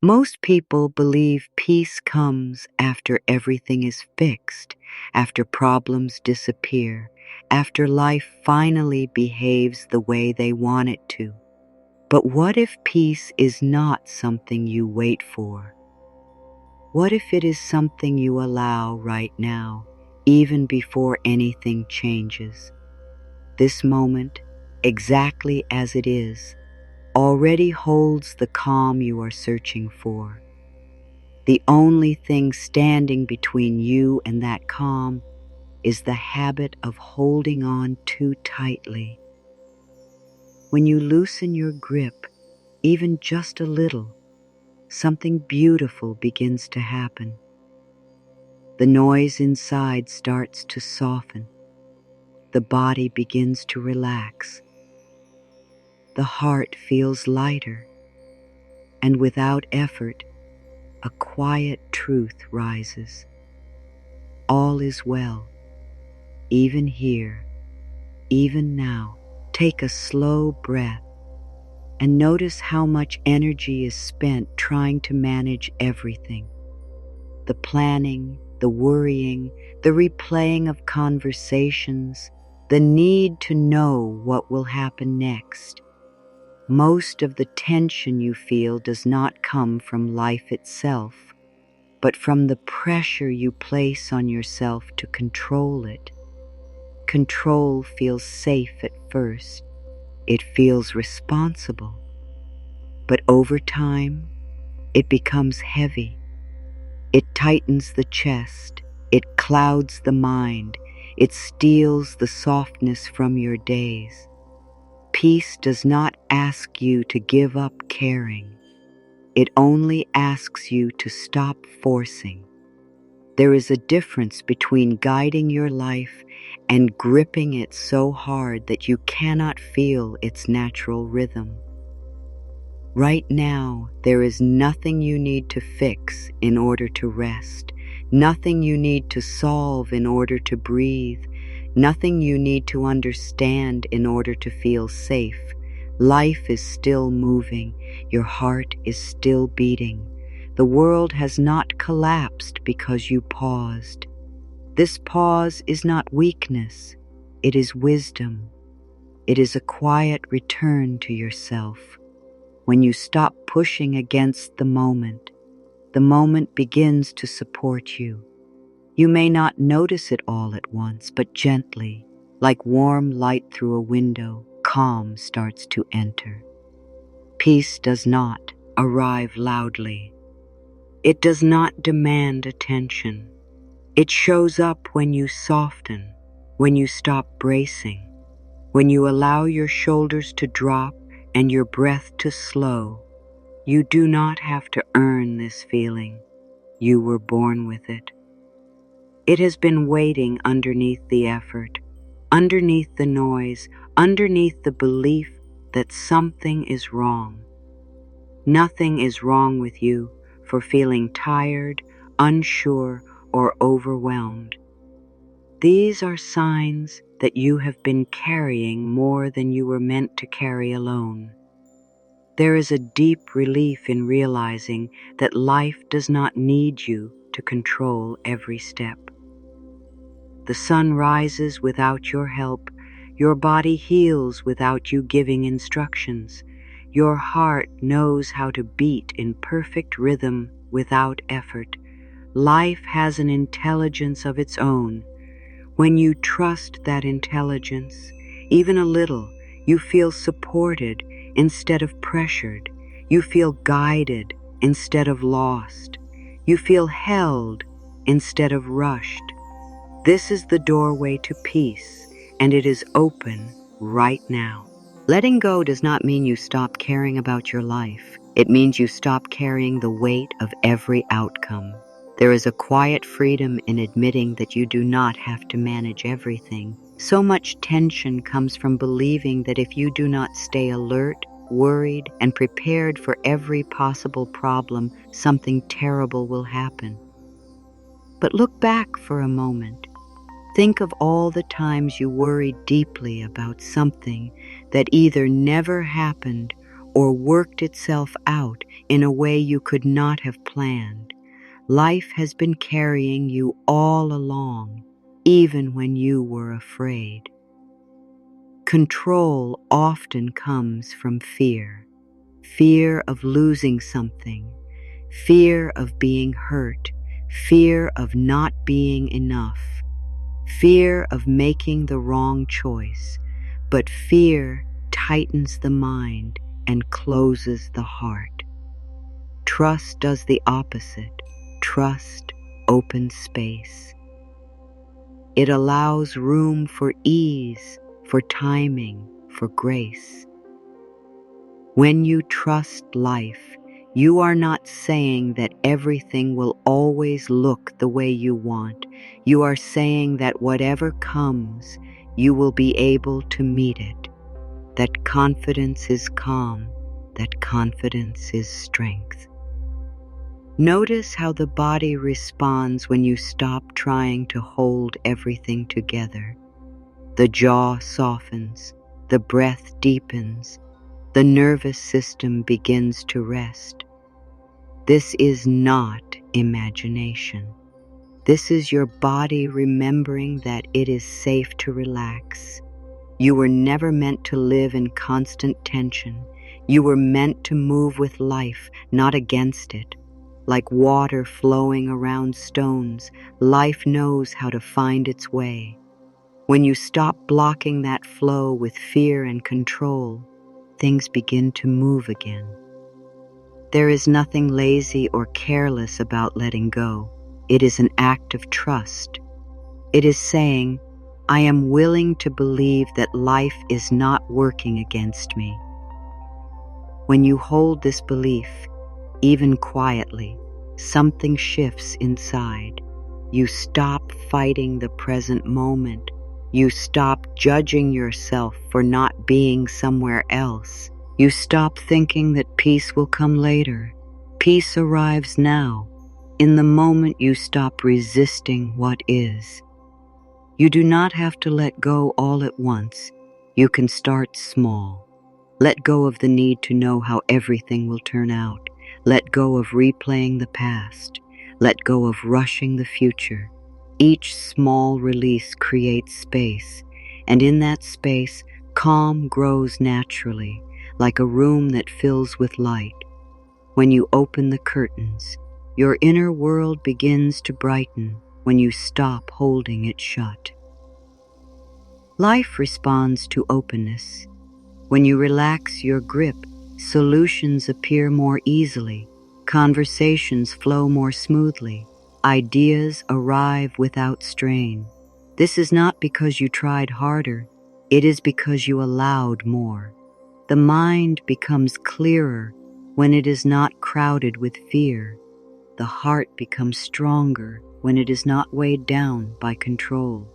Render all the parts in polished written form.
Most people believe peace comes after everything is fixed, after problems disappear, after life finally behaves the way they want it to. But what if peace is not something you wait for? What if it is something you allow right now, even before anything changes? This moment, exactly as it is, already holds the calm you are searching for. The only thing standing between you and that calm is the habit of holding on too tightly. When you loosen your grip, even just a little, something beautiful begins to happen. The noise inside starts to soften. The body begins to relax. The heart feels lighter, and without effort, a quiet truth rises. All is well, even here, even now. Take a slow breath and notice how much energy is spent trying to manage everything. The planning, the worrying, the replaying of conversations, the need to know what will happen next. Most of the tension you feel does not come from life itself, but from the pressure you place on yourself to control it. Control feels safe at first. It feels responsible. But over time, it becomes heavy. It tightens the chest. It clouds the mind. It steals the softness from your days. Peace does not ask you to give up caring. It only asks you to stop forcing. There is a difference between guiding your life and gripping it so hard that you cannot feel its natural rhythm. Right now, there is nothing you need to fix in order to rest, nothing you need to solve in order to breathe, nothing you need to understand in order to feel safe. Life is still moving, your heart is still beating. The world has not collapsed because you paused. This pause is not weakness, it is wisdom. It is a quiet return to yourself. When you stop pushing against the moment begins to support you. You may not notice it all at once, but gently, like warm light through a window, calm starts to enter. Peace does not arrive loudly. It does not demand attention. It shows up when you soften, when you stop bracing, when you allow your shoulders to drop and your breath to slow. You do not have to earn this feeling. You were born with it. It has been waiting underneath the effort, underneath the noise, underneath the belief that something is wrong. Nothing is wrong with you for feeling tired, unsure, or overwhelmed. These are signs that you have been carrying more than you were meant to carry alone. There is a deep relief in realizing that life does not need you to control every step. The sun rises without your help. Your body heals without you giving instructions. Your heart knows how to beat in perfect rhythm without effort. Life has an intelligence of its own. When you trust that intelligence, even a little, you feel supported instead of pressured. You feel guided instead of lost. You feel held instead of rushed. This is the doorway to peace, and it is open right now. Letting go does not mean you stop caring about your life. It means you stop carrying the weight of every outcome. There is a quiet freedom in admitting that you do not have to manage everything. So much tension comes from believing that if you do not stay alert, worried, and prepared for every possible problem, something terrible will happen. But look back for a moment. Think of all the times you worried deeply about something that either never happened or worked itself out in a way you could not have planned. Life has been carrying you all along, even when you were afraid. Control often comes from fear. Fear of losing something, fear of being hurt, fear of not being enough, fear of making the wrong choice. But fear tightens the mind and closes the heart. Trust does the opposite. Trust opens space. It allows room for ease, for timing, for grace. When you trust life, you are not saying that everything will always look the way you want. You are saying that whatever comes, you will be able to meet it. That confidence is calm, that confidence is strength. Notice how the body responds when you stop trying to hold everything together. The jaw softens, the breath deepens, the nervous system begins to rest. This is not imagination. This is your body remembering that it is safe to relax. You were never meant to live in constant tension. You were meant to move with life, not against it. Like water flowing around stones, life knows how to find its way. When you stop blocking that flow with fear and control, things begin to move again. There is nothing lazy or careless about letting go. It is an act of trust. It is saying, I am willing to believe that life is not working against me. When you hold this belief, even quietly, something shifts inside. You stop fighting the present moment. You stop judging yourself for not being somewhere else. You stop thinking that peace will come later. Peace arrives now, in the moment you stop resisting what is. You do not have to let go all at once. You can start small. Let go of the need to know how everything will turn out. Let go of replaying the past. Let go of rushing the future. Each small release creates space, and in that space, calm grows naturally, like a room that fills with light. When you open the curtains, your inner world begins to brighten when you stop holding it shut. Life responds to openness. When you relax your grip, solutions appear more easily, conversations flow more smoothly, ideas arrive without strain. This is not because you tried harder, it is because you allowed more. The mind becomes clearer when it is not crowded with fear. The heart becomes stronger when it is not weighed down by control.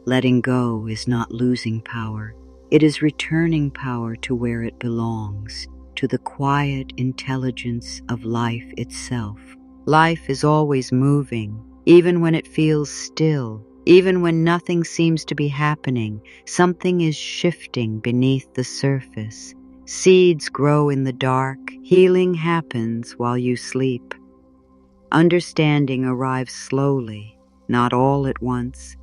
Letting go is not losing power. It is returning power to where it belongs, to the quiet intelligence of life itself. Life is always moving, even when it feels still, even when nothing seems to be happening. Something is shifting beneath the surface. Seeds grow in the dark. Healing happens while you sleep. Understanding arrives slowly, not all at once.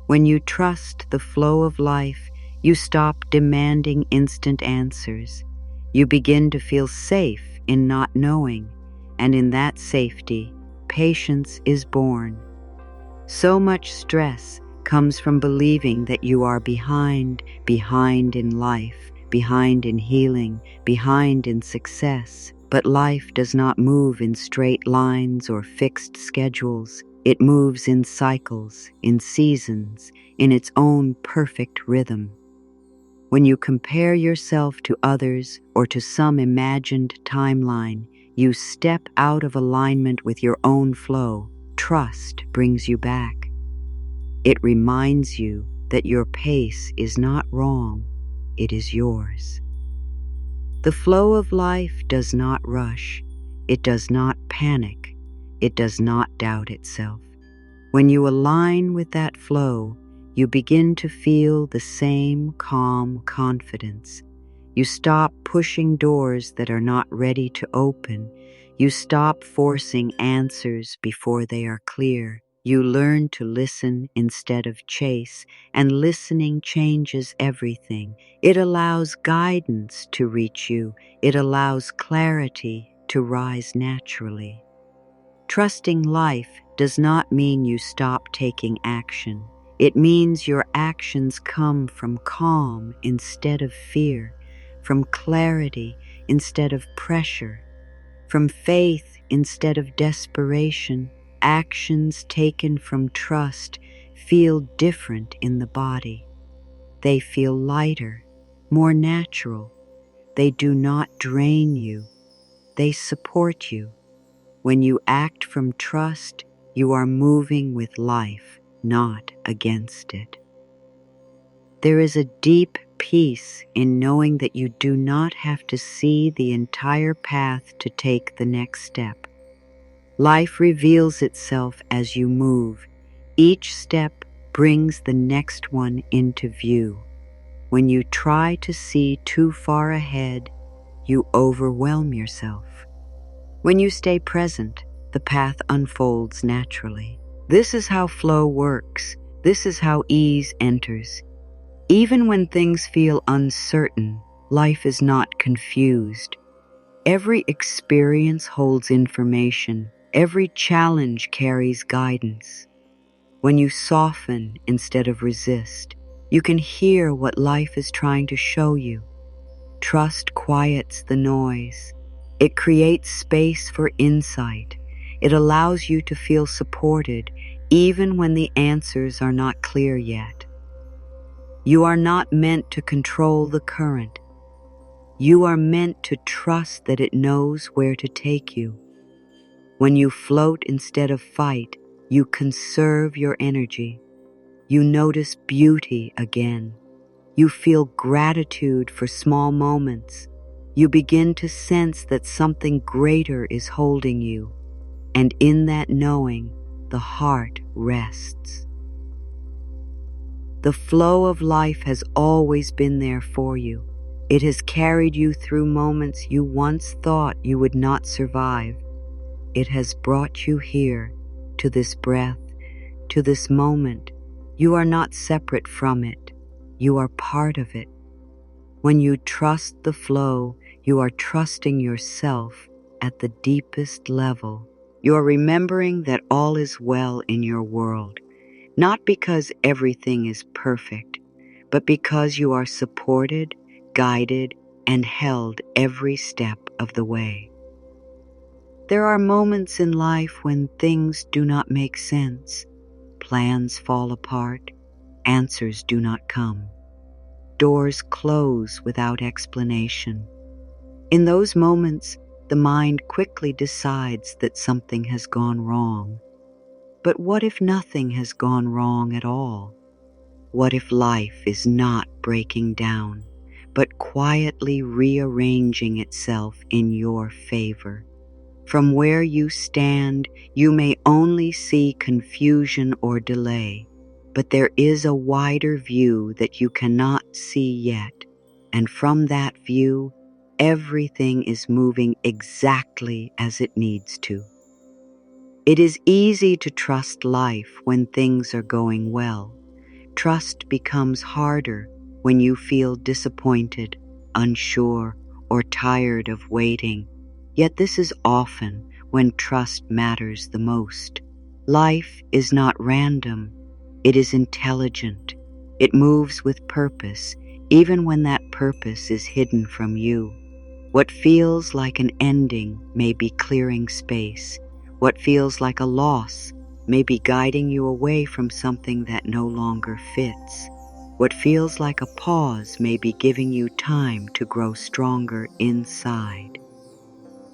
When you trust the flow of life, you stop demanding instant answers. You begin to feel safe in not knowing, and in that safety, patience is born. So much stress comes from believing that you are behind in life, behind in healing, behind in success. But life does not move in straight lines or fixed schedules. It moves in cycles, in seasons, in its own perfect rhythm. When you compare yourself to others or to some imagined timeline, you step out of alignment with your own flow. Trust brings you back. It reminds you that your pace is not wrong, it is yours. The flow of life does not rush, it does not panic, it does not doubt itself. When you align with that flow, you begin to feel the same calm confidence. You stop pushing doors that are not ready to open. You stop forcing answers before they are clear. You learn to listen instead of chase, and listening changes everything. It allows guidance to reach you. It allows clarity to rise naturally. Trusting life does not mean you stop taking action. It means your actions come from calm instead of fear, from clarity instead of pressure, from faith instead of desperation. Actions taken from trust feel different in the body. They feel lighter, more natural. They do not drain you. They support you. When you act from trust, you are moving with life, not against it. There is a deep peace in knowing that you do not have to see the entire path to take the next step. Life reveals itself as you move. Each step brings the next one into view. When you try to see too far ahead, you overwhelm yourself. When you stay present, the path unfolds naturally. This is how flow works. This is how ease enters. Even when things feel uncertain, life is not confused. Every experience holds information. Every challenge carries guidance. When you soften instead of resist, you can hear what life is trying to show you. Trust quiets the noise. It creates space for insight. It allows you to feel supported even when the answers are not clear yet. You are not meant to control the current. You are meant to trust that it knows where to take you. When you float instead of fight, you conserve your energy. You notice beauty again. You feel gratitude for small moments. You begin to sense that something greater is holding you, and in that knowing, the heart rests. The flow of life has always been there for you. It has carried you through moments you once thought you would not survive. It has brought you here, to this breath, to this moment. You are not separate from it. You are part of it. When you trust the flow, you are trusting yourself at the deepest level. You are remembering that all is well in your world, not because everything is perfect, but because you are supported, guided, and held every step of the way. There are moments in life when things do not make sense. Plans fall apart. Answers do not come. Doors close without explanation. In those moments, the mind quickly decides that something has gone wrong. But what if nothing has gone wrong at all? What if life is not breaking down, but quietly rearranging itself in your favor? From where you stand, you may only see confusion or delay, but there is a wider view that you cannot see yet, and from that view, everything is moving exactly as it needs to. It is easy to trust life when things are going well. Trust becomes harder when you feel disappointed, unsure, or tired of waiting. Yet this is often when trust matters the most. Life is not random. It is intelligent. It moves with purpose, even when that purpose is hidden from you. What feels like an ending may be clearing space. What feels like a loss may be guiding you away from something that no longer fits. What feels like a pause may be giving you time to grow stronger inside.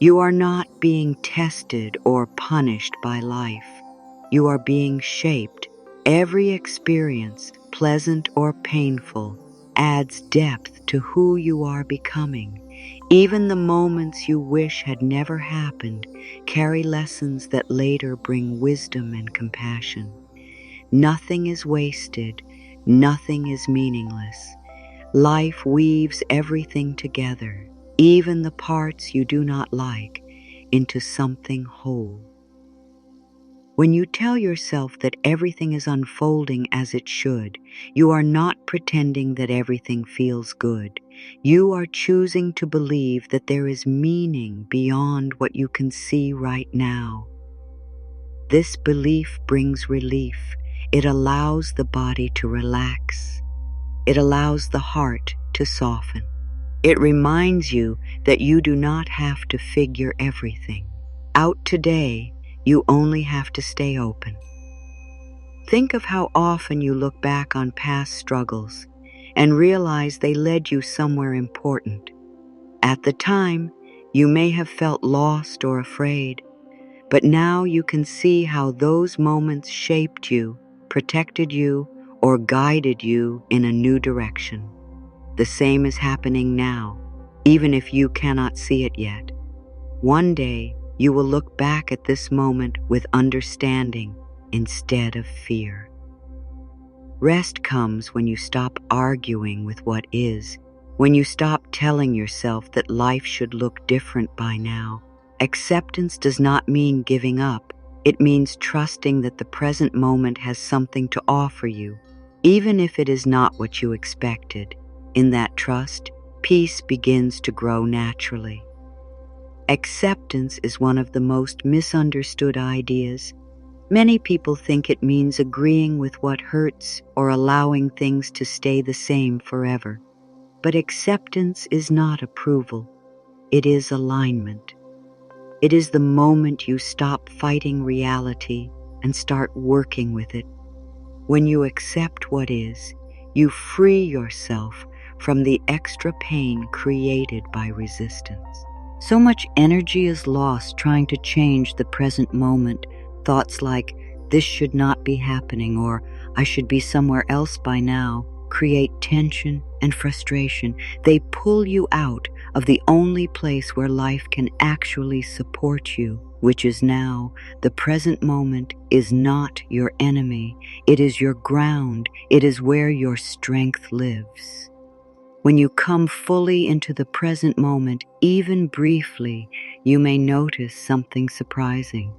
You are not being tested or punished by life. You are being shaped. Every experience, pleasant or painful, adds depth to who you are becoming. Even the moments you wish had never happened carry lessons that later bring wisdom and compassion. Nothing is wasted. Nothing is meaningless. Life weaves everything together, even the parts you do not like. into something whole. When you tell yourself that everything is unfolding as it should, you are not pretending that everything feels good. You are choosing to believe that there is meaning beyond what you can see right now. This belief brings relief. It allows the body to relax. It allows the heart to soften. It reminds you that you do not have to figure everything out today. You only have to stay open. Think of how often you look back on past struggles and realize they led you somewhere important. At the time, you may have felt lost or afraid, but now you can see how those moments shaped you, protected you, or guided you in a new direction. The same is happening now, even if you cannot see it yet. One day, you will look back at this moment with understanding instead of fear. Rest comes when you stop arguing with what is, when you stop telling yourself that life should look different by now. Acceptance does not mean giving up. It means trusting that the present moment has something to offer you, even if it is not what you expected. In that trust, peace begins to grow naturally. Acceptance is one of the most misunderstood ideas. Many people think it means agreeing with what hurts or allowing things to stay the same forever. But acceptance is not approval. It is alignment. It is the moment you stop fighting reality and start working with it. When you accept what is, you free yourself from the extra pain created by resistance. So much energy is lost trying to change the present moment. Thoughts like, "This should not be happening," or "I should be somewhere else by now," create tension and frustration. They pull you out of the only place where life can actually support you, which is now. The present moment is not your enemy. It is your ground. It is where your strength lives. When you come fully into the present moment, even briefly, you may notice something surprising.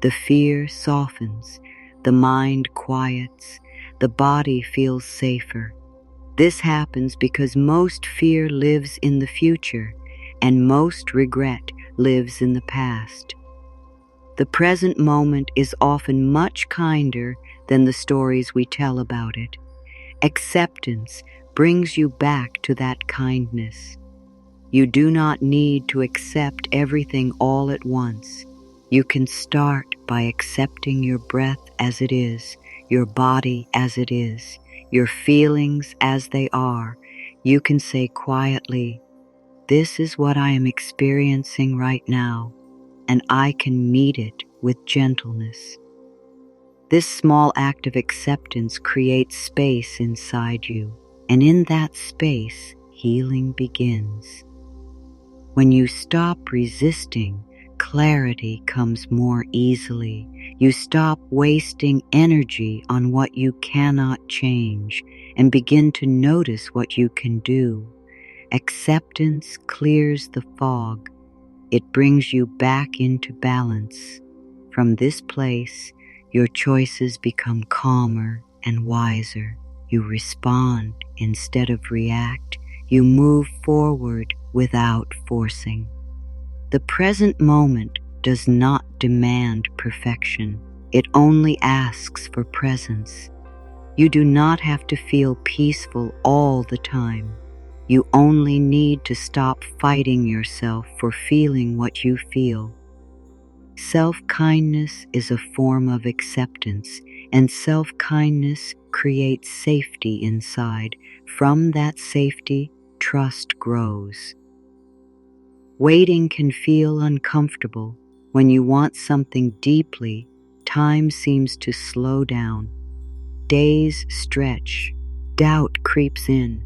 The fear softens, the mind quiets, the body feels safer. This happens because most fear lives in the future, and most regret lives in the past. The present moment is often much kinder than the stories we tell about it. Acceptance brings you back to that kindness. You do not need to accept everything all at once. You can start by accepting your breath as it is, your body as it is, your feelings as they are. You can say quietly, "This is what I am experiencing right now, and I can meet it with gentleness." This small act of acceptance creates space inside you, and in that space, healing begins. When you stop resisting, clarity comes more easily. You stop wasting energy on what you cannot change and begin to notice what you can do. Acceptance clears the fog. It brings you back into balance. From this place, your choices become calmer and wiser. You respond instead of react. You move forward without forcing. The present moment does not demand perfection. It only asks for presence. You do not have to feel peaceful all the time. You only need to stop fighting yourself for feeling what you feel. Self-kindness is a form of acceptance, and self-kindness creates safety inside. From that safety, trust grows. Waiting can feel uncomfortable. When you want something deeply, time seems to slow down. Days stretch. Doubt creeps in.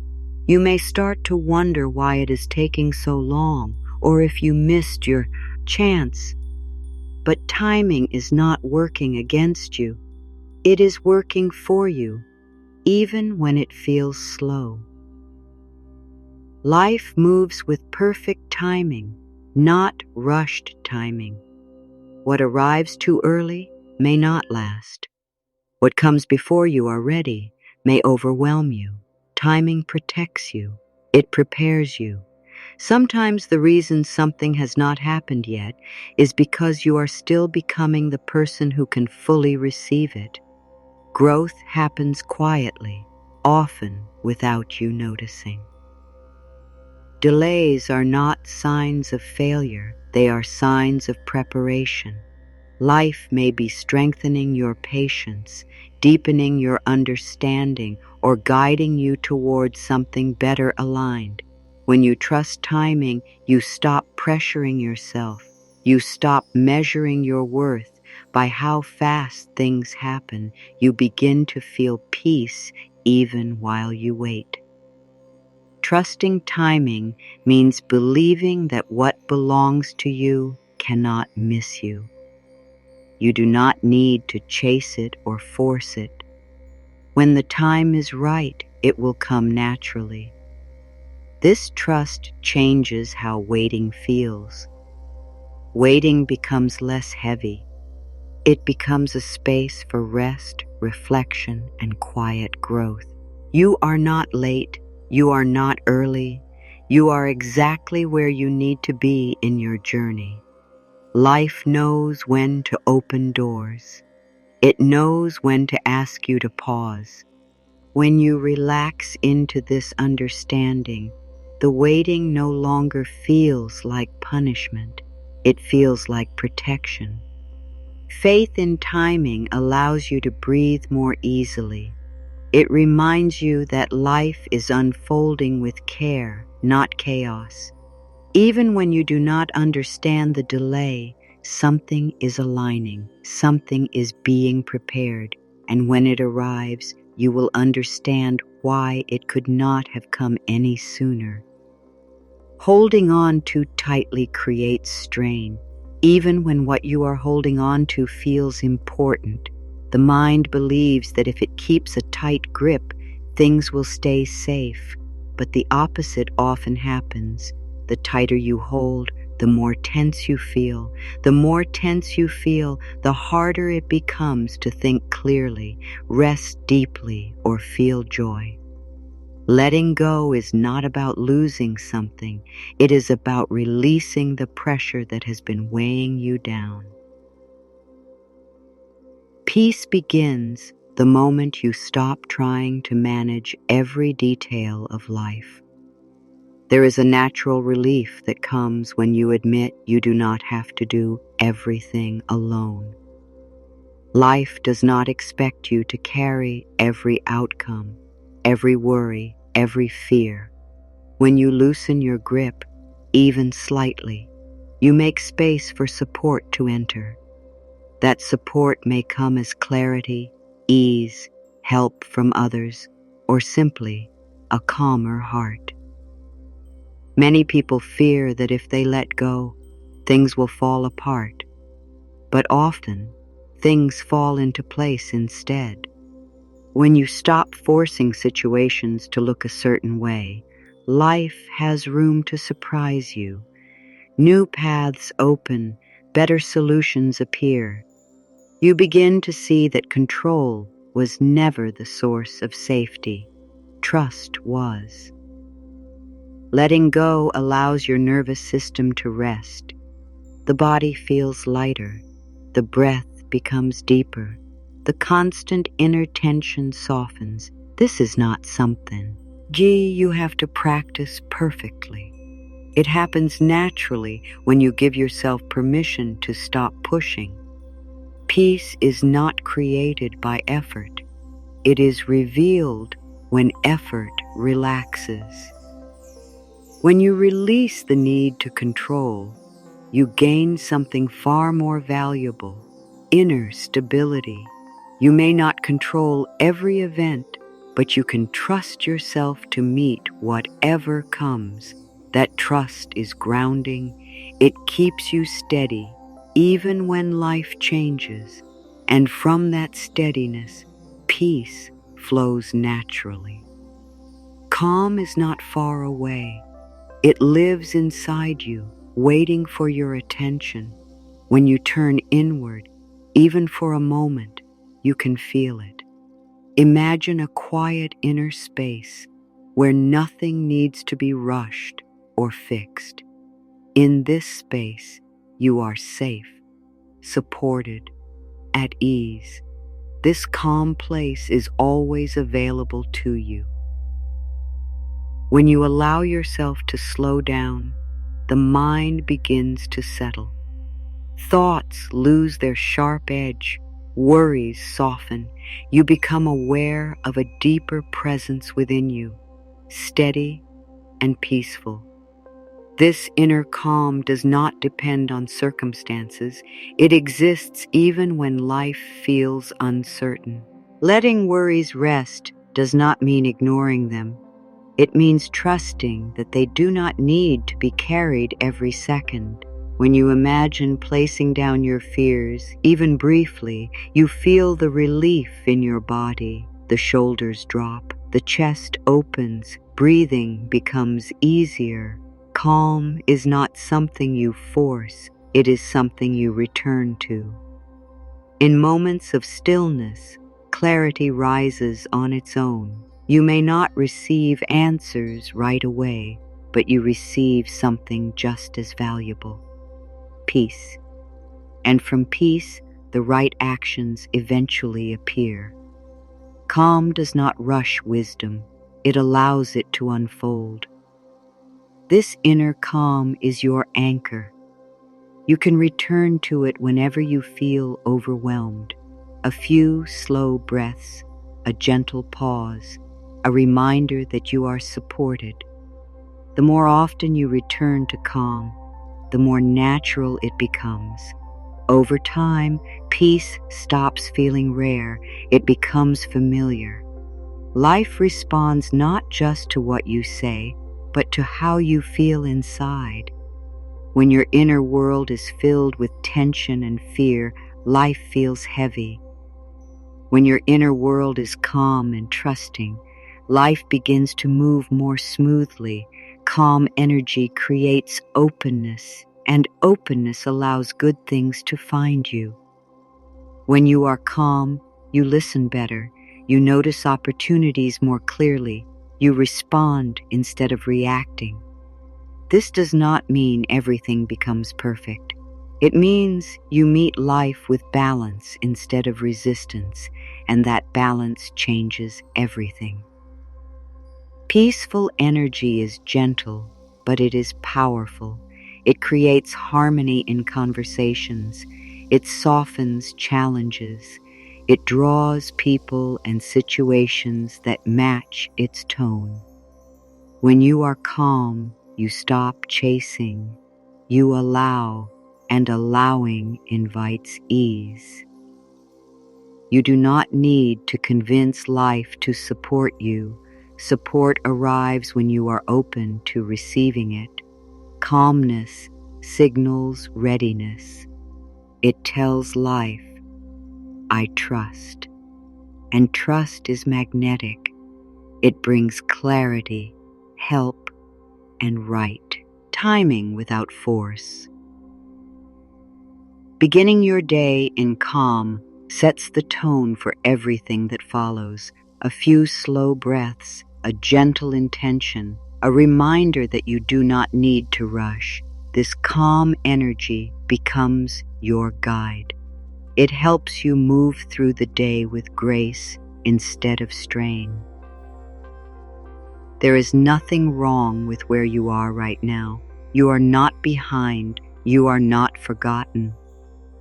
You may start to wonder why it is taking so long, or if you missed your chance. But timing is not working against you. It is working for you, even when it feels slow. Life moves with perfect timing. not rushed timing. What arrives too early may not last. What comes before you are ready may overwhelm you. Timing protects you. It prepares you. Sometimes the reason something has not happened yet is because you are still becoming the person who can fully receive it. Growth happens quietly, often without you noticing. Delays are not signs of failure, they are signs of preparation. Life may be strengthening your patience, deepening your understanding, or guiding you towards something better aligned. When you trust timing, you stop pressuring yourself. You stop measuring your worth by how fast things happen. You begin to feel peace even while you wait. Trusting timing means believing that what belongs to you cannot miss you. You do not need to chase it or force it. When the time is right, it will come naturally. This trust changes how waiting feels. Waiting becomes less heavy. It becomes a space for rest, reflection, and quiet growth. You are not late. You are not early. You are exactly where you need to be in your journey. Life knows when to open doors. It knows when to ask you to pause. When you relax into this understanding, the waiting no longer feels like punishment. It feels like protection. Faith in timing allows you to breathe more easily. It reminds you that life is unfolding with care, not chaos. Even when you do not understand the delay, something is aligning, something is being prepared, and when it arrives, you will understand why it could not have come any sooner. Holding on too tightly creates strain. Even when what you are holding on to feels important, the mind believes that if it keeps a tight grip, things will stay safe. But the opposite often happens. The tighter you hold, the more tense you feel. The more tense you feel, the harder it becomes to think clearly, rest deeply, or feel joy. Letting go is not about losing something. It is about releasing the pressure that has been weighing you down. Peace begins the moment you stop trying to manage every detail of life. There is a natural relief that comes when you admit you do not have to do everything alone. Life does not expect you to carry every outcome, every worry, every fear. When you loosen your grip, even slightly, you make space for support to enter. That support may come as clarity, ease, help from others, or simply a calmer heart. Many people fear that if they let go, things will fall apart, but often things fall into place instead. When you stop forcing situations to look a certain way, life has room to surprise you. New paths open, better solutions appear. You begin to see that control was never the source of safety. Trust was. Letting go allows your nervous system to rest. The body feels lighter. The breath becomes deeper. The constant inner tension softens. This is not something you have to practice perfectly. It happens naturally when you give yourself permission to stop pushing. Peace is not created by effort. It is revealed when effort relaxes. When you release the need to control, you gain something far more valuable, inner stability. You may not control every event, but you can trust yourself to meet whatever comes. That trust is grounding. It keeps you steady, even when life changes. And from that steadiness, peace flows naturally. Calm is not far away. It lives inside you. waiting for your attention. When you turn inward, even for a moment, you can feel it. Imagine a quiet inner space where nothing needs to be rushed or fixed. In this space, you are safe, supported, at ease. This calm place is always available to you. When you allow yourself to slow down, the mind begins to settle. Thoughts lose their sharp edge, worries soften. You become aware of a deeper presence within you, steady and peaceful. This inner calm does not depend on circumstances. It exists even when life feels uncertain. Letting worries rest does not mean ignoring them. It means trusting that they do not need to be carried every second. When you imagine placing down your fears, even briefly, you feel the relief in your body. The shoulders drop, the chest opens, breathing becomes easier. Calm is not something you force, it is something you return to. In moments of stillness, clarity rises on its own. You may not receive answers right away, but you receive something just as valuable: peace. And from peace, the right actions eventually appear. Calm does not rush wisdom, it allows it to unfold. This inner calm is your anchor. You can return to it whenever you feel overwhelmed. A few slow breaths, a gentle pause, a reminder that you are supported. The more often you return to calm, the more natural it becomes. Over time, peace stops feeling rare, it becomes familiar. Life responds not just to what you say, but to how you feel inside. When your inner world is filled with tension and fear, life feels heavy. When your inner world is calm and trusting, life begins to move more smoothly. Calm energy creates openness, and openness allows good things to find you. When you are calm, you listen better, you notice opportunities more clearly, you respond instead of reacting. This does not mean everything becomes perfect. It means you meet life with balance instead of resistance, and that balance changes everything. Peaceful energy is gentle, but it is powerful. It creates harmony in conversations. It softens challenges. It draws people and situations that match its tone. When you are calm, you stop chasing. You allow, and allowing invites ease. You do not need to convince life to support you. Support arrives when you are open to receiving it. Calmness signals readiness. It tells life, I trust. And trust is magnetic. It brings clarity, help, and right timing without force. Beginning your day in calm sets the tone for everything that follows. A few slow breaths, a gentle intention, a reminder that you do not need to rush. This calm energy becomes your guide. It helps you move through the day with grace instead of strain. There is nothing wrong with where you are right now. You are not behind. You are not forgotten.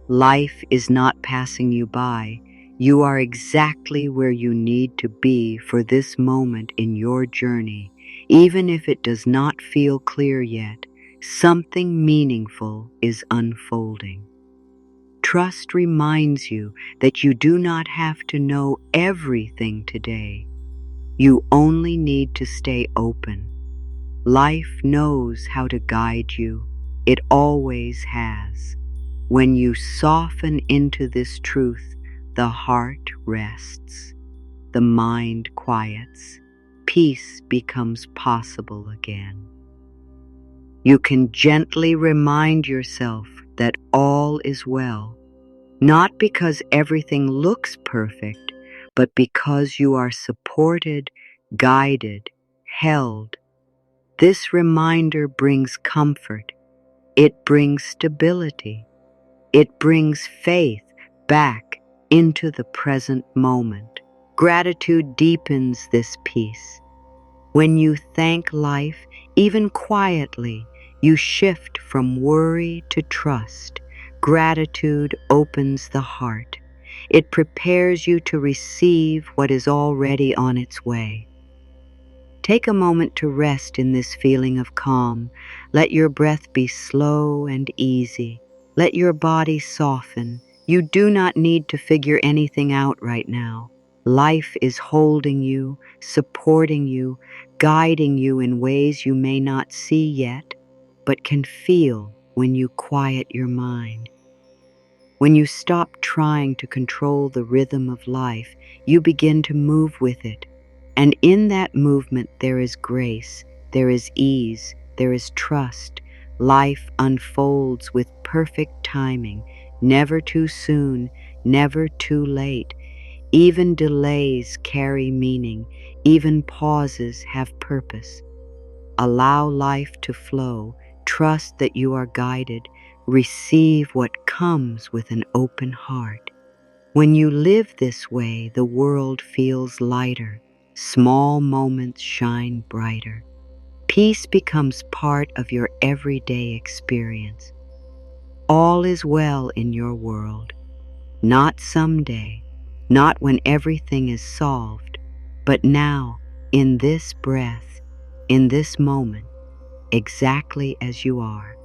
Life is not passing you by. You are exactly where you need to be for this moment in your journey. Even if it does not feel clear yet, something meaningful is unfolding. Trust reminds you that you do not have to know everything today. You only need to stay open. Life knows how to guide you. It always has. When you soften into this truth, the heart rests, the mind quiets, peace becomes possible again. You can gently remind yourself that all is well, not because everything looks perfect, but because you are supported, guided, held. This reminder brings comfort. It brings stability. It brings faith back into the present moment. Gratitude deepens this peace. When you thank life, even quietly, you shift from worry to trust. Gratitude opens the heart. It prepares you to receive what is already on its way. Take a moment to rest in this feeling of calm. Let your breath be slow and easy. Let your body soften. You do not need to figure anything out right now. Life is holding you, supporting you, guiding you in ways you may not see yet, but can feel when you quiet your mind. When you stop trying to control the rhythm of life, you begin to move with it. And in that movement, there is grace, there is ease, there is trust. Life unfolds with perfect timing, never too soon, never too late. Even delays carry meaning, even pauses have purpose. Allow life to flow, trust that you are guided, receive what comes with an open heart. When you live this way, the world feels lighter, small moments shine brighter. Peace becomes part of your everyday experience. All is well in your world, not someday, not when everything is solved, but now, in this breath, in this moment, exactly as you are.